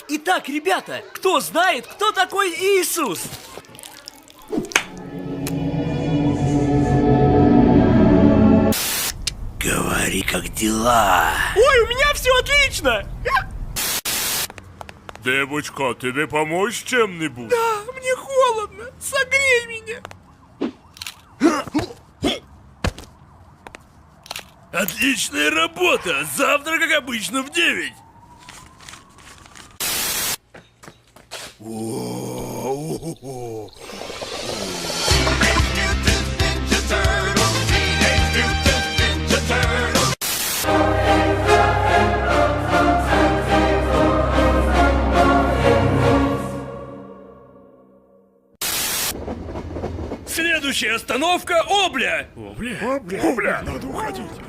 Итак, ребята, кто знает, кто такой Иисус? Говори, как дела? Ой, у меня все отлично! Девочка, тебе помочь чем-нибудь? Да, мне холодно, согрей меня. Отличная работа! Завтра, как обычно, в 9. Следующая остановка — Обля! Обля? Надо уходить.